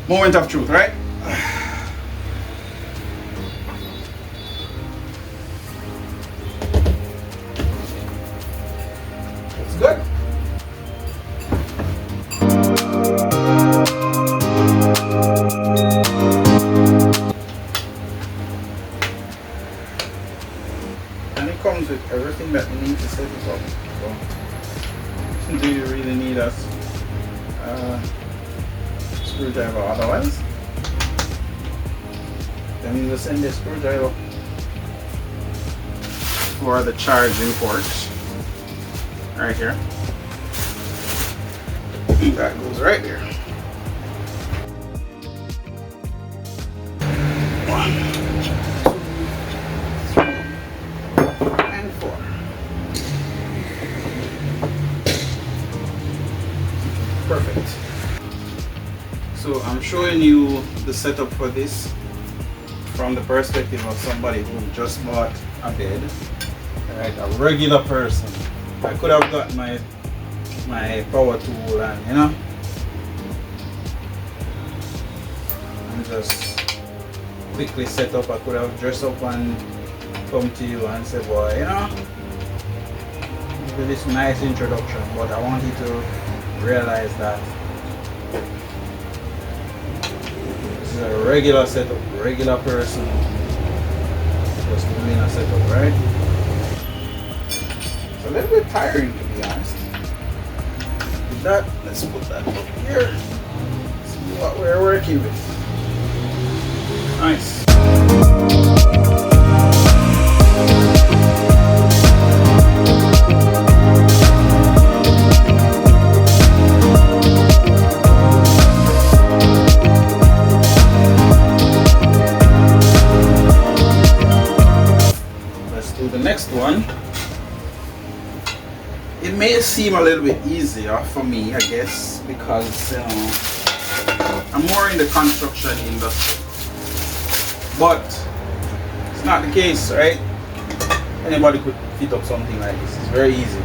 Moment of truth, right? It's good. And it comes with everything that you need to set it up. So, do you really need a screwdriver otherwise? Then you just send the screwdriver for the charging ports right here. That goes right there. 1, 2, 3, and 4. Perfect. So I'm showing you the setup for this from the perspective of somebody who just bought a bed, right? A regular person. I could have got my power tool and and just quickly set up. I could have dressed up and come to you and say, boy, do this nice introduction, but I want you to realize that this is a regular setup, regular person just doing a setup, right? It's a little bit tiring, to be honest. With that, let's put that up here. See what we're working with. Nice. Next one, it may seem a little bit easier for me, I guess, because I'm more in the construction industry, but it's not the case, right? Anybody could fit up something like this. It's very easy.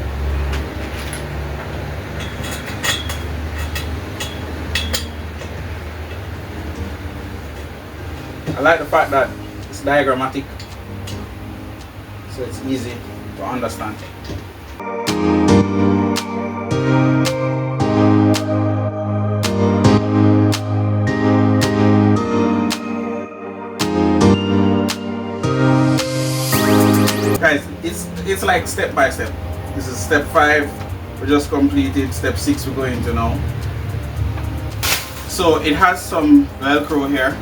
I like the fact that it's diagrammatic, so it's easy to understand. Guys, it's like step by step. This is step 5. We just completed step 6 we're going to now. So it has some Velcro here.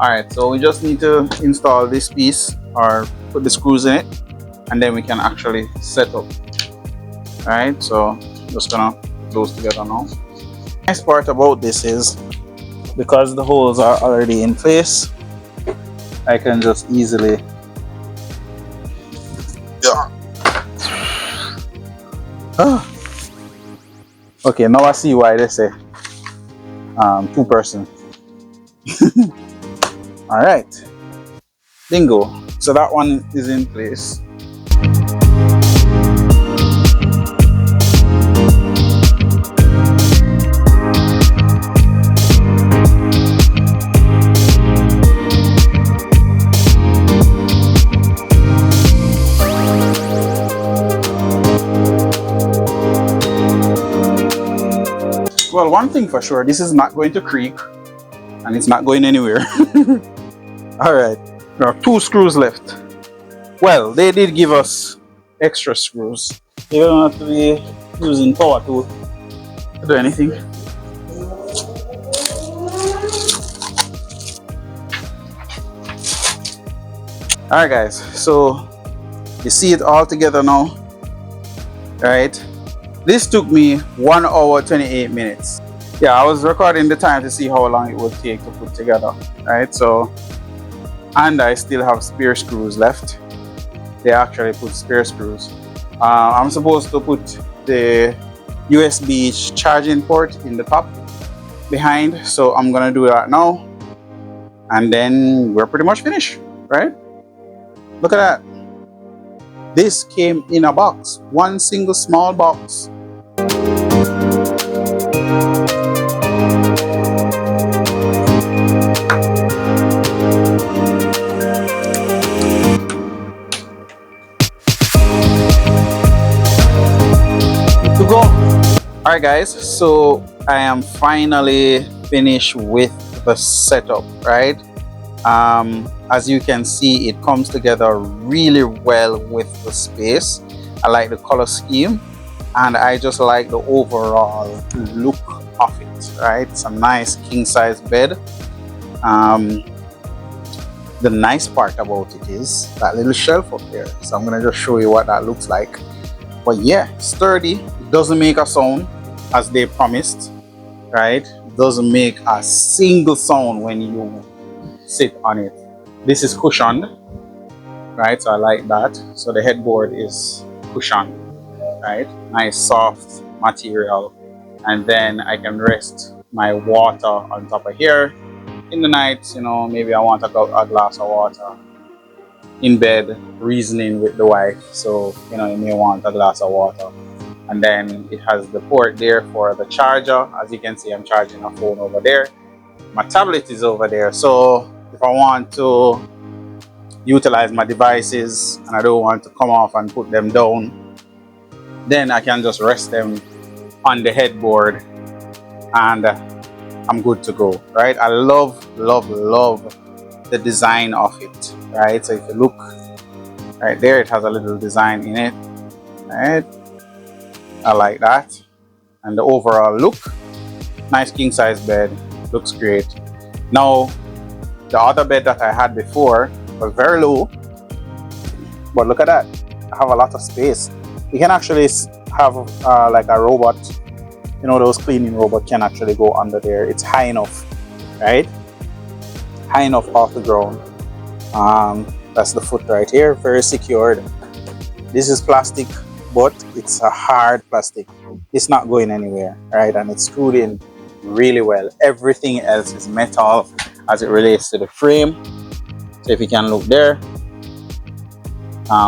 Alright, so we just need to install this piece or put the screws in it, and then we can actually set up. Alright, so just gonna put those together now. The nice part about this is because the holes are already in place, I can just easily Okay, now I see why they say 2-person. Alright, bingo. So that one is in place. Well, one thing for sure, this is not going to creak and it's not going anywhere. Alright, there are 2 screws left. Well, they did give us extra screws. You don't have to be using power tool to do anything. Alright guys, so you see it all together now. Alright, this took me 1 hour 28 minutes. Yeah, I was recording the time to see how long it would take to put together. Right, so, and I still have spare screws left. They actually put spare screws. I'm supposed to put the USB charging port in the top behind, so I'm gonna do that now, and then we're pretty much finished, right? Look at that. This came in a box, one single small box. To go. All right, guys, so I am finally finished with the setup, right? As you can see, it comes together really well with the space. I like the color scheme, and I just like the overall look of it, right? It's a nice king size bed. The nice part about it is that little shelf up there, so I'm gonna just show you what that looks like. But yeah, sturdy. It doesn't make a sound as they promised, right? It doesn't make a single sound when you sit on it. This is cushioned, right? So I like that. So the headboard is cushioned, right? Nice soft material, and then I can rest my water on top of here in the night. You know, maybe I want a glass of water in bed, reasoning with the wife, so you know, you may want a glass of water. And then it has the port there for the charger. As you can see, I'm charging a phone over there. My tablet is over there, so if I want to utilize my devices and I don't want to come off and put them down, then I can just rest them on the headboard and I'm good to go, right? I love the design of it, right? So if you look right there, it has a little design in it, right? I like that. And the overall look, nice king size bed, looks great. Now the other bed that I had before was very low, but look at that, I have a lot of space. You can actually have like a robot, you know, those cleaning robot can actually go under there. It's high enough, right? High enough off the ground. That's the foot right here, very secured. This is plastic, but it's a hard plastic. It's not going anywhere, right? And it's screwed in really well. Everything else is metal as it relates to the frame. So if you can look there,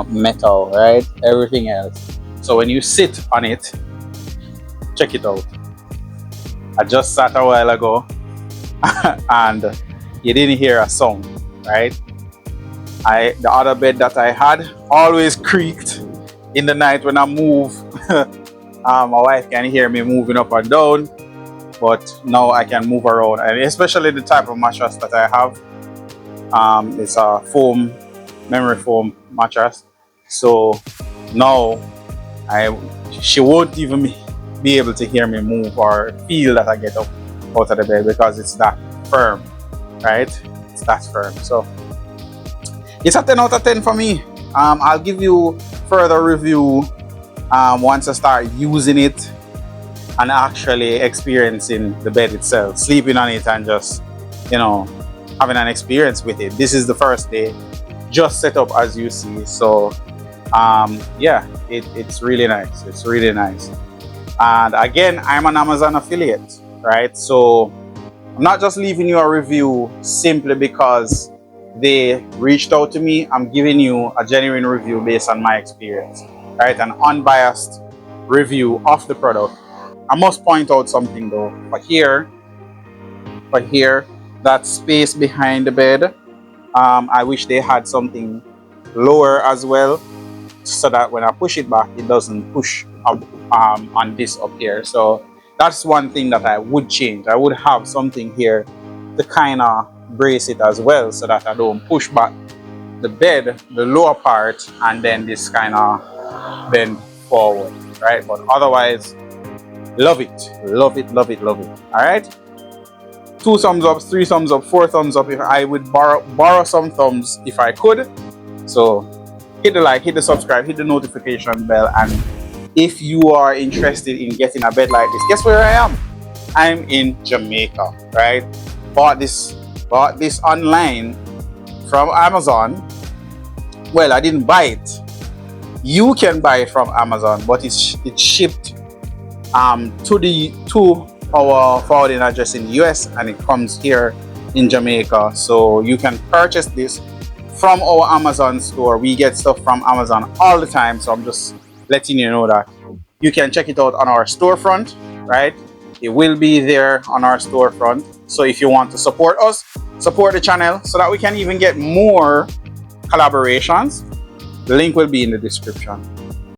metal, right? Everything else. So when you sit on it, check it out. I just sat a while ago and you didn't hear a sound, right? The other bed that I had always creaked in the night when I move. My wife can hear me moving up and down, but now I can move around, and especially the type of mattress that I have. It's a foam, memory foam mattress. So now she won't even be able to hear me move or feel that I get up out of the bed, because it's that firm, right? It's that firm. So it's a 10 out of 10 for me. I'll give you further review once I start using it and actually experiencing the bed itself, sleeping on it and just, you know, having an experience with it. This is the first day, just set up as you see. So yeah, it's really nice. It's really nice. And again, I'm an Amazon affiliate, right? So I'm not just leaving you a review simply because they reached out to me. I'm giving you a genuine review based on my experience, right? An unbiased review of the product. I must point out something though. For here, that space behind the bed, I wish they had something lower as well, so that when I push it back, it doesn't push up on this up here. So that's one thing that I would change. I would have something here to kind of brace it as well, so that I don't push back the bed, the lower part, and then this kind of bend forward, right? But otherwise, love it. All right, 2 thumbs up, 3 thumbs up, 4 thumbs up. If I would borrow some thumbs if I could. So hit the like, hit the subscribe, hit the notification bell. And if you are interested in getting a bed like this, guess where I am? I'm in Jamaica, right? Bought this online from Amazon. Well, I didn't buy it. You can buy it from Amazon, but it's shipped to our forwarding address in the US, and it comes here in Jamaica. So you can purchase this from our Amazon store. We get stuff from Amazon all the time, so I'm just letting you know that you can check it out on our storefront, right? It will be there on our storefront. So if you want to support us, support the channel so that we can even get more collaborations, the link will be in the description.